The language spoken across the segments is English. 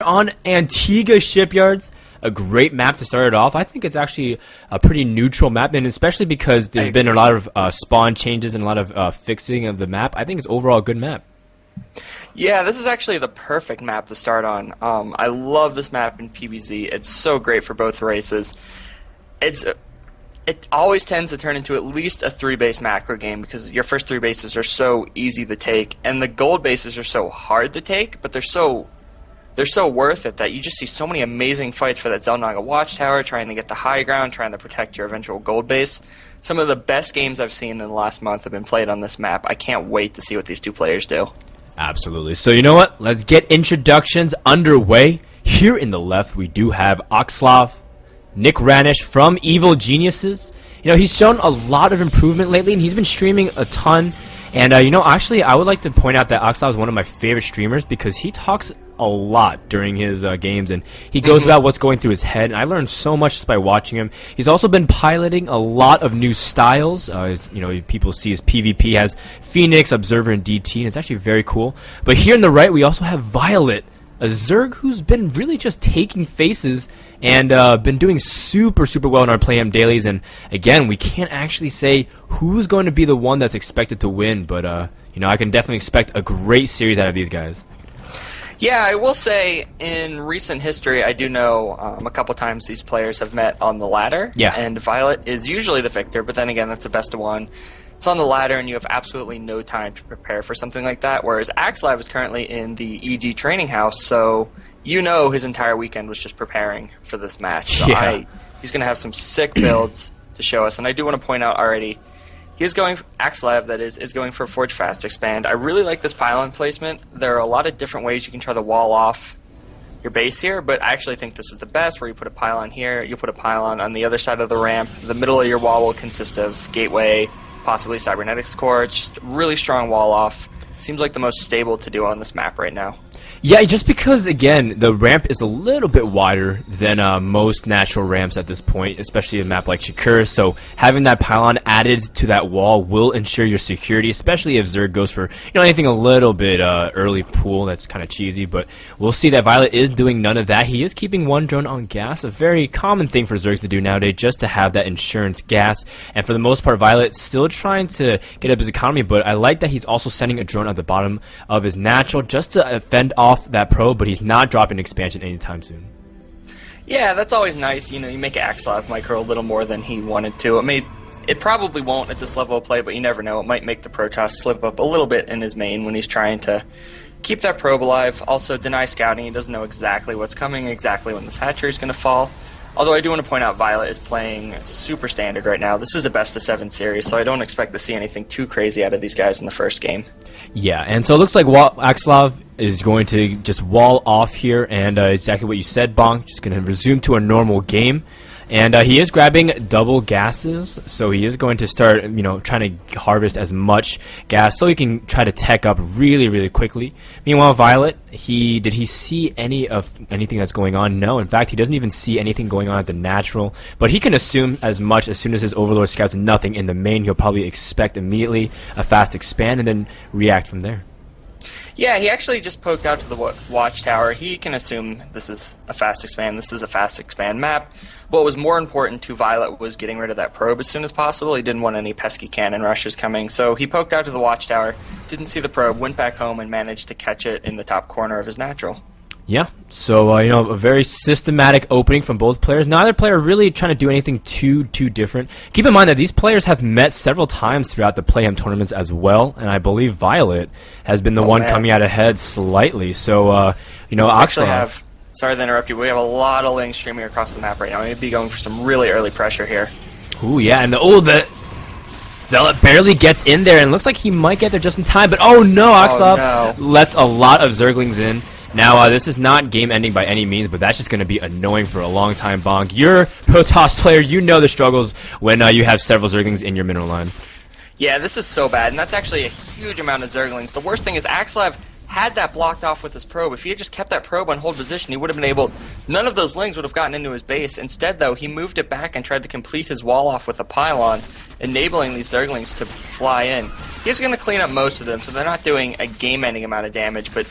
on Antigua Shipyards. A great map to start it off. I think it's actually a pretty neutral map, and especially because there's been a lot of spawn changes and a lot of fixing of the map. I think it's overall a good map. Yeah, this is actually the perfect map to start on. I love this map in PvZ. It's so great for both races. It always tends to turn into at least a 3-base macro game because your first 3 bases are so easy to take, and the gold bases are so hard to take, but they're so worth it that you just see so many amazing fights for that Xel'Naga Watchtower, trying to get the high ground, trying to protect your eventual gold base. Some of the best games I've seen in the last month have been played on this map. I can't wait to see what these two players do. Absolutely. So you know what? Let's get introductions underway. Here in the left, we do have EGAxslav, Nick Ranish from Evil Geniuses. You know, he's shown a lot of improvement lately, and he's been streaming a ton. And, you know, actually, I would like to point out that EGAxslav is one of my favorite streamers because he talks a lot during his games, and he goes about what's going through his head, and I learned so much just by watching him. He's also been piloting a lot of new styles. You know, people see his PvP has Phoenix, Observer, and DT, and it's actually very cool. But here on the right, we also have viOlet, a Zerg who's been really just taking faces and been doing super well in our Playhem dailies. And again, we can't actually say who's going to be the one that's expected to win, but you know, I can definitely expect a great series out of these guys. Yeah, I will say in recent history, I do know a couple times these players have met on the ladder. Yeah. And viOlet is usually the victor, but then again, that's a best of one. It's on the ladder, and you have absolutely no time to prepare for something like that, whereas EGAxslav is currently in the EG training house, so you know his entire weekend was just preparing for this match. So yeah. He's going to have some sick builds to show us, and I do want to point out already, EGAxslav, that is going for Forge Fast Expand. I really like this pylon placement. There are a lot of different ways you can try to wall off your base here, but I actually think this is the best, where you put a pylon here, you put a pylon on the other side of the ramp. The middle of your wall will consist of Gateway, possibly Cybernetics Core. It's just really strong wall off. Seems like the most stable to do on this map right now. Yeah, just because, again, the ramp is a little bit wider than most natural ramps at this point, especially a map like Shakur, so having that pylon added to that wall will ensure your security, especially if Zerg goes for, you know, anything a little bit early pool that's kind of cheesy, but we'll see that viOlet is doing none of that. He is keeping one drone on gas, a very common thing for Zergs to do nowadays, just to have that insurance gas, and for the most part, viOlet still trying to get up his economy, but I like that he's also sending a drone at the bottom of his natural just to fend off that probe, but he's not dropping expansion anytime soon. Yeah, that's always nice. You know, you make EGAxslav micro a little more than he wanted to. It probably won't at this level of play, but you never know. It might make the Protoss slip up a little bit in his main when he's trying to keep that probe alive. Also, deny scouting. He doesn't know exactly what's coming, exactly when this hatchery is going to fall. Although I do want to point out viOlet is playing super standard right now. This is a best-of-7 series, so I don't expect to see anything too crazy out of these guys in the first game. Yeah, and so it looks like EGAxslav is going to just wall off here, and exactly what you said, Bonk, just going to resume to a normal game. And he is grabbing double gases, so he is going to start, you know, trying to harvest as much gas so he can try to tech up really quickly. Meanwhile, viOlet, did he see anything that's going on? No, in fact, he doesn't even see anything going on at the natural, but he can assume as much as soon as his Overlord scouts nothing in the main. He'll probably expect immediately a fast expand and then react from there. Yeah, he actually just poked out to the Watchtower. He can assume this is a fast expand. This is a fast expand map. What was more important to viOlet was getting rid of that probe as soon as possible. He didn't want any pesky cannon rushes coming, so he poked out to the Watchtower, didn't see the probe, went back home, and managed to catch it in the top corner of his natural. Yeah, so you know, a very systematic opening from both players. Neither player really trying to do anything too different. Keep in mind that these players have met several times throughout the Playhem tournaments as well, and I believe viOlet has been the one coming out ahead slightly. So you know, EGAxslav. Sorry to interrupt you. We have a lot of Ling streaming across the map right now. We may be going for some really early pressure here. Ooh, yeah, and the Zealot barely gets in there, and looks like he might get there just in time. But oh no, EGAxslav lets a lot of Zerglings in. Now, this is not game ending by any means, but that's just going to be annoying for a long time, Bonk. You're a Protoss player. You know the struggles when you have several Zerglings in your mineral line. Yeah, this is so bad, and that's actually a huge amount of Zerglings. The worst thing is EGAxslav had that blocked off with his probe. If he had just kept that probe on hold position, he would have been able... None of those Lings would have gotten into his base. Instead, though, he moved it back and tried to complete his wall off with a pylon, enabling these Zerglings to fly in. He's going to clean up most of them, so they're not doing a game-ending amount of damage, but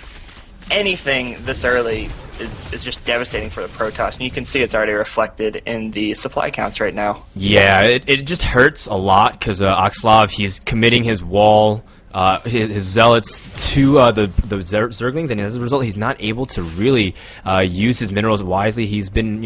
anything this early is just devastating for the Protoss, and you can see it's already reflected in the supply counts right now. Yeah, it just hurts a lot because EGAxslav, he's committing his wall, his zealots to the Zerglings, and as a result, he's not able to really use his minerals wisely. He's been,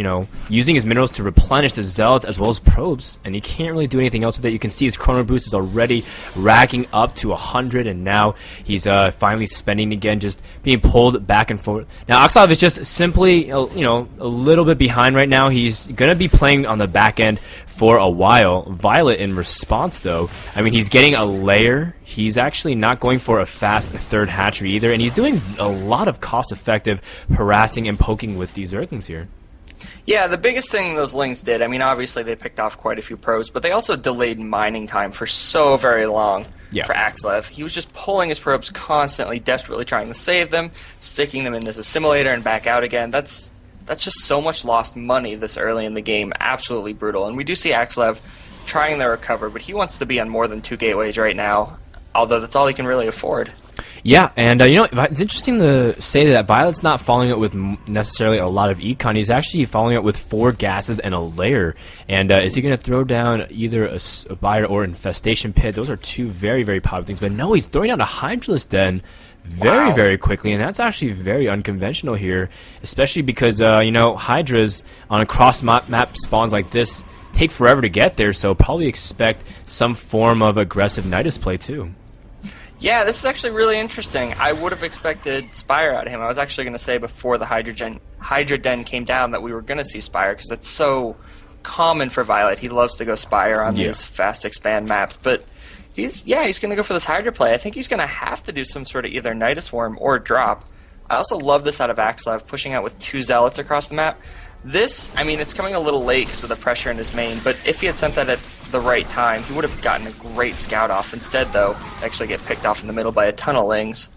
using his minerals to replenish the zealots as well as probes, and he can't really do anything else with it. You can see his chrono boost is already racking up to 100, and now he's finally spending again, just being pulled back and forth. Now, EGAxslav is just simply, a little bit behind right now. He's gonna be playing on the back end for a while. viOlet, in response, though, I mean, he's getting a layer. He's actually not going for a fast third hatchery either, and he's doing a lot of cost-effective harassing and poking with these Zerglings here. Yeah, the biggest thing those Lings did, I mean, obviously they picked off quite a few probes, but they also delayed mining time for so very long for EGAxslav. He was just pulling his probes constantly, desperately trying to save them, sticking them in his assimilator and back out again. That's just so much lost money this early in the game. Absolutely brutal. And we do see EGAxslav trying to recover, but he wants to be on more than 2 gateways right now, although that's all he can really afford. Yeah, and it's interesting to say that viOlet's not following it with necessarily a lot of econ. He's actually following it with 4 gases and a layer. And is he going to throw down either a Spire or Infestation Pit? Those are 2 very, very powerful things. But no, he's throwing down a Hydralisk Den very, very quickly, and that's actually very unconventional here, especially because, Hydras on a cross-map spawns like this take forever to get there, so probably expect some form of aggressive Nidus play too. Yeah, this is actually really interesting. I would have expected Spire out of him. I was actually going to say before the Hydra Den came down that we were going to see Spire, because it's so common for viOlet. He loves to go Spire on these fast expand maps, but he's going to go for this Hydra play. I think he's going to have to do some sort of either Nidus Swarm or drop. I also love this out of EGAxslav, pushing out with 2 Zealots across the map. This, I mean, it's coming a little late because of the pressure in his main, but if he had sent that at the right time, he would have gotten a great scout off. Instead, though, actually get picked off in the middle by a ton of Lings.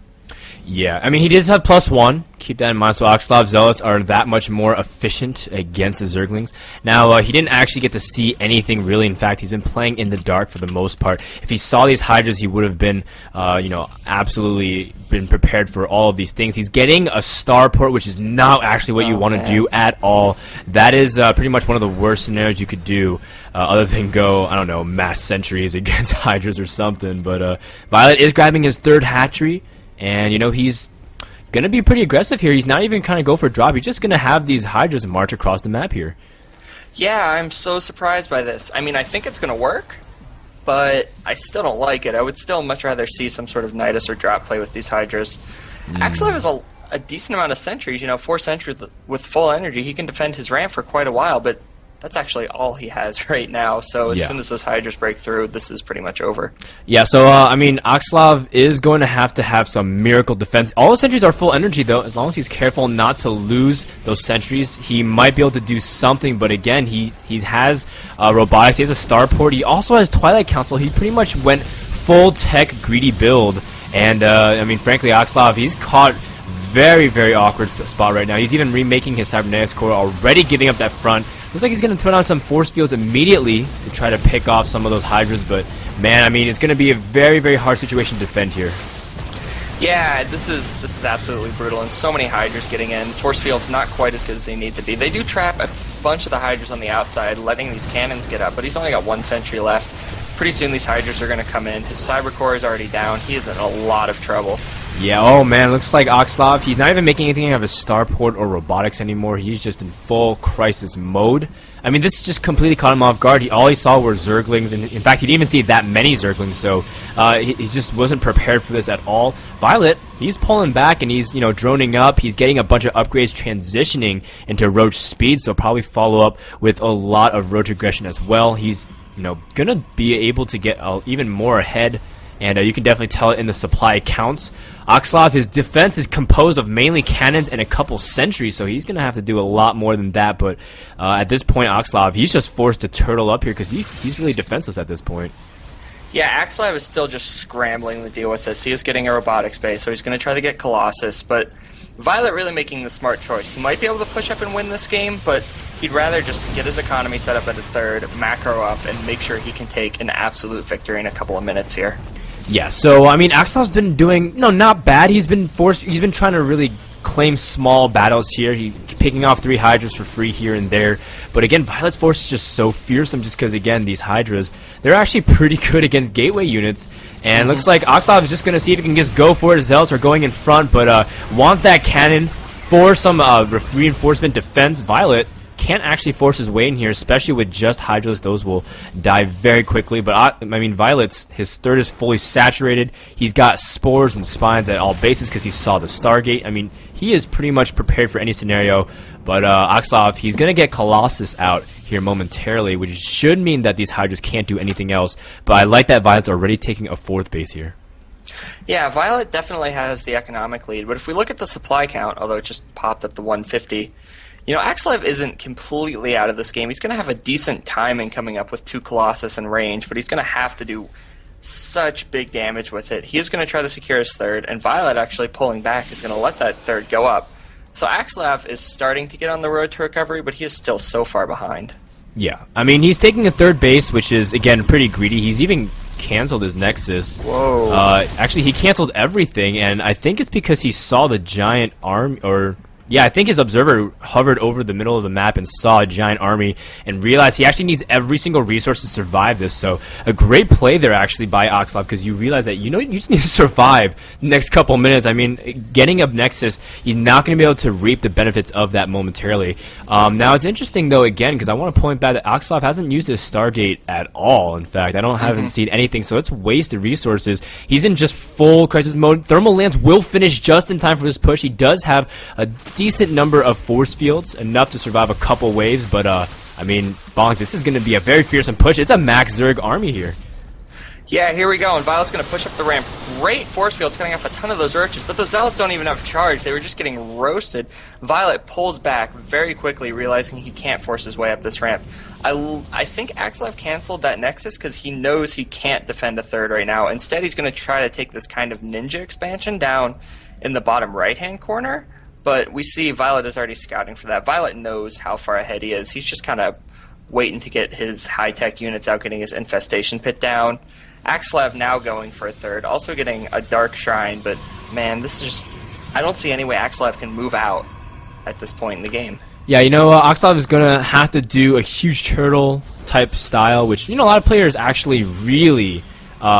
Yeah, I mean, he does have +1. Keep that in mind. So EGAxslav Zealots are that much more efficient against the Zerglings. Now, he didn't actually get to see anything really. In fact, he's been playing in the dark for the most part. If he saw these Hydras, he would have been, absolutely been prepared for all of these things. He's getting a Starport, which is not actually what you want to do at all. That is pretty much one of the worst scenarios you could do, other than go, I don't know, mass sentries against Hydras or something. But viOlet is grabbing his 3rd hatchery. And, he's going to be pretty aggressive here. He's not even kind of go for a drop. He's just going to have these Hydras march across the map here. Yeah, I'm so surprised by this. I mean, I think it's going to work, but I still don't like it. I would still much rather see some sort of Nidus or drop play with these Hydras. EGAxslav has a decent amount of sentries. 4 sentries with full energy. He can defend his ramp for quite a while, but that's actually all he has right now. So as soon as those Hydras break through, this is pretty much over. Yeah, so, EGAxslav is going to have some miracle defense. All the sentries are full energy, though. As long as he's careful not to lose those sentries, he might be able to do something. But again, he has robotics. He has a Starport. He also has Twilight Council. He pretty much went full tech greedy build. And, frankly, EGAxslav, he's caught very, very awkward spot right now. He's even remaking his Cybernetics core, already giving up that front. Looks like he's going to throw down some force fields immediately to try to pick off some of those Hydras, but man, it's going to be a very, very hard situation to defend here. Yeah, this is absolutely brutal, and so many Hydras getting in. Force field's not quite as good as they need to be. They do trap a bunch of the Hydras on the outside, letting these cannons get up, but he's only got 1 sentry left. Pretty soon these Hydras are going to come in. His Cyber Core is already down. He is in a lot of trouble. Yeah, oh man, looks like EGAxslav, he's not even making anything out of his Starport or robotics anymore. He's just in full crisis mode. This just completely caught him off guard. All he saw were Zerglings, and in fact, he didn't even see that many Zerglings, so he just wasn't prepared for this at all. viOlet, he's pulling back, and he's, droning up. He's getting a bunch of upgrades transitioning into Roach Speed, so probably follow up with a lot of Roach Aggression as well. He's, gonna be able to get even more ahead, and you can definitely tell it in the supply counts. EGAxslav, his defense is composed of mainly cannons and a couple sentries, so he's going to have to do a lot more than that, but at this point, EGAxslav, he's just forced to turtle up here because he's really defenseless at this point. Yeah, EGAxslav is still just scrambling to deal with this. He is getting a robotics base, so he's going to try to get Colossus, but viOlet really making the smart choice. He might be able to push up and win this game, but he'd rather just get his economy set up at his 3rd, macro up, and make sure he can take an absolute victory in a couple of minutes here. Yeah, so EGAxslav's been doing not bad. He's been trying to really claim small battles here. He's picking off 3 Hydras for free here and there. But again, viOlet's force is just so fearsome just because, again, these Hydras, they're actually pretty good against gateway units. And looks like EGAxslav is just going to see if he can just go for it. Zealots are going in front, but wants that cannon for some reinforcement defense. viOlet can't actually force his way in here, especially with just Hydras. Those will die very quickly. But I mean, viOlet's, his third is fully saturated. He's got spores and spines at all bases because he saw the Stargate. I mean, he is pretty much prepared for any scenario. But EGAxslav, he's going to get Colossus out here momentarily, which should mean that these Hydras can't do anything else. But I like that viOlet's already taking a 4th base here. Yeah, viOlet definitely has the economic lead. But if we look at the supply count, although it just popped up to 150, you know, EGAxslav isn't completely out of this game. He's going to have a decent timing coming up with 2 Colossus in range, but he's going to have to do such big damage with it. He is going to try to secure his 3rd, and viOlet actually pulling back is going to let that 3rd go up. So EGAxslav is starting to get on the road to recovery, but he is still so far behind. Yeah, I mean, he's taking a 3rd base, which is, again, pretty greedy. He's even canceled his Nexus. Whoa. Actually, he canceled everything, and I think it's because he saw the giant arm, or... yeah, I think his observer hovered over the middle of the map and saw a giant army and realized he actually needs every single resource to survive this. So a great play there actually by EGAxslav, because you realize that, you know, you just need to survive the next couple minutes. I mean, getting up Nexus, he's not going to be able to reap the benefits of that momentarily. Now, it's interesting, though, again, because I want to point back that EGAxslav hasn't used his Stargate at all. In fact, haven't seen anything, so it's wasted resources. He's in just full crisis mode. Thermal Lance will finish just in time for this push. He does have a decent number of force fields, enough to survive a couple waves, but I mean, Bonk, this is going to be a very fearsome push. It's a Max Zerg army here. Yeah, here we go, and viOlet's going to push up the ramp. Great force fields cutting off a ton of those Urchins, but the Zealots don't even have charge. They were just getting roasted. viOlet pulls back very quickly, realizing he can't force his way up this ramp. I think EGAxslav canceled that Nexus because he knows he can't defend a 3rd right now. Instead, he's going to try to take this kind of ninja expansion down in the bottom right-hand corner. But we see viOlet is already scouting for that. viOlet knows how far ahead he is. He's just kind of waiting to get his high-tech units out, getting his infestation pit down. EGAxslav now going for a 3rd, also getting a Dark Shrine, but man, this is just... I don't see any way EGAxslav can move out at this point in the game. Yeah, you know, EGAxslav is going to have to do a huge turtle type style, which, you know, a lot of players actually really...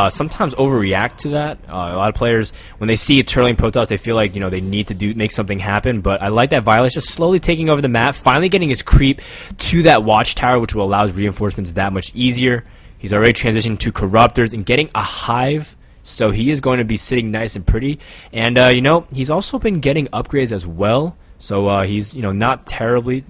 sometimes overreact to that. A lot of players, when they see a turtling Protoss, they feel like, you know, they need to make something happen. But I like that viOlet's just slowly taking over the map, finally getting his creep to that watchtower, which will allow his reinforcements that much easier. He's already transitioning to Corruptors and getting a hive, so he is going to be sitting nice and pretty. And, you know, he's also been getting upgrades as well. So he's, you know, not terribly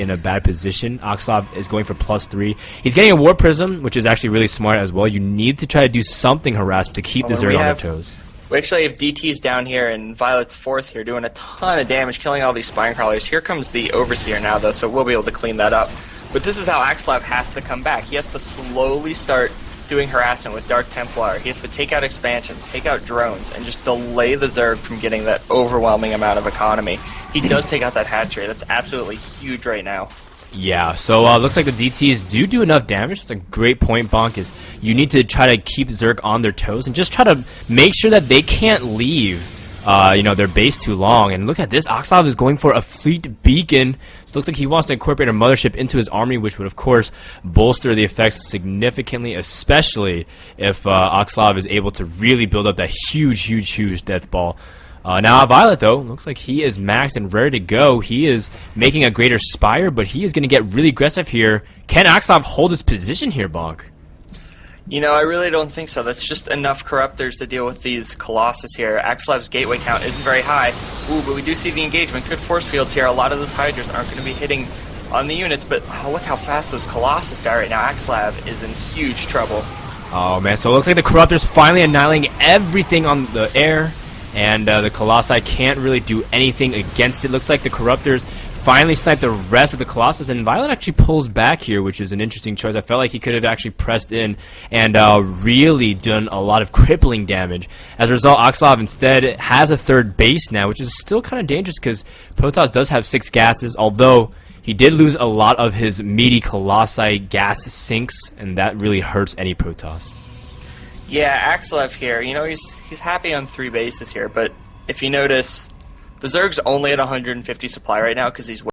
in a bad position. EGAxslav is going for +3. He's getting a War Prism, which is actually really smart as well. You need to try to do something harassed to keep the Zerg on their toes. We actually have DTs down here, and viOlet's 4th here, doing a ton of damage, killing all these Spine Crawlers. Here comes the Overseer now, though, so we'll be able to clean that up. But this is how EGAxslav has to come back. He has to slowly start doing harassment with Dark Templar. He has to take out expansions, take out drones, and just delay the Zerg from getting that overwhelming amount of economy. He does take out that hatchery. That's absolutely huge right now. Yeah, so looks like the DTs do enough damage. That's a great point, Bonk, is you need to try to keep Zerg on their toes and just try to make sure that they can't leave you know, their base too long. And look at this, EGAxslav is going for a fleet beacon. So it looks like he wants to incorporate a mothership into his army, which would of course bolster the effects significantly, especially if EGAxslav is able to really build up that huge death ball. Now viOlet, though, looks like he is maxed and ready to go. He is making a greater Spire, but he is going to get really aggressive here. Can EGAxslav hold his position here, Bonk? You know, I really don't think so. That's just enough Corruptors to deal with these Colossus here. EGAxslav's gateway count isn't very high. Ooh, but we do see the engagement. Good force fields here. A lot of those Hydras aren't going to be hitting on the units, but oh, look how fast those Colossus die right now. EGAxslav is in huge trouble. Oh, man, so it looks like the Corruptors finally annihilating everything on the air, and the Colossi can't really do anything against it. Looks like the Corruptors finally snipe the rest of the Colossus, and viOlet actually pulls back here, which is an interesting choice. I felt like he could have actually pressed in and really done a lot of crippling damage. As a result, EGAxslav instead has a 3rd base now, which is still kind of dangerous because Protoss does have 6 gases, although he did lose a lot of his meaty Colossi gas sinks, and that really hurts any Protoss. Yeah, EGAxslav here, you know, he's happy on 3 bases here, but if you notice, The Zerg's only at 150 supply right now because he's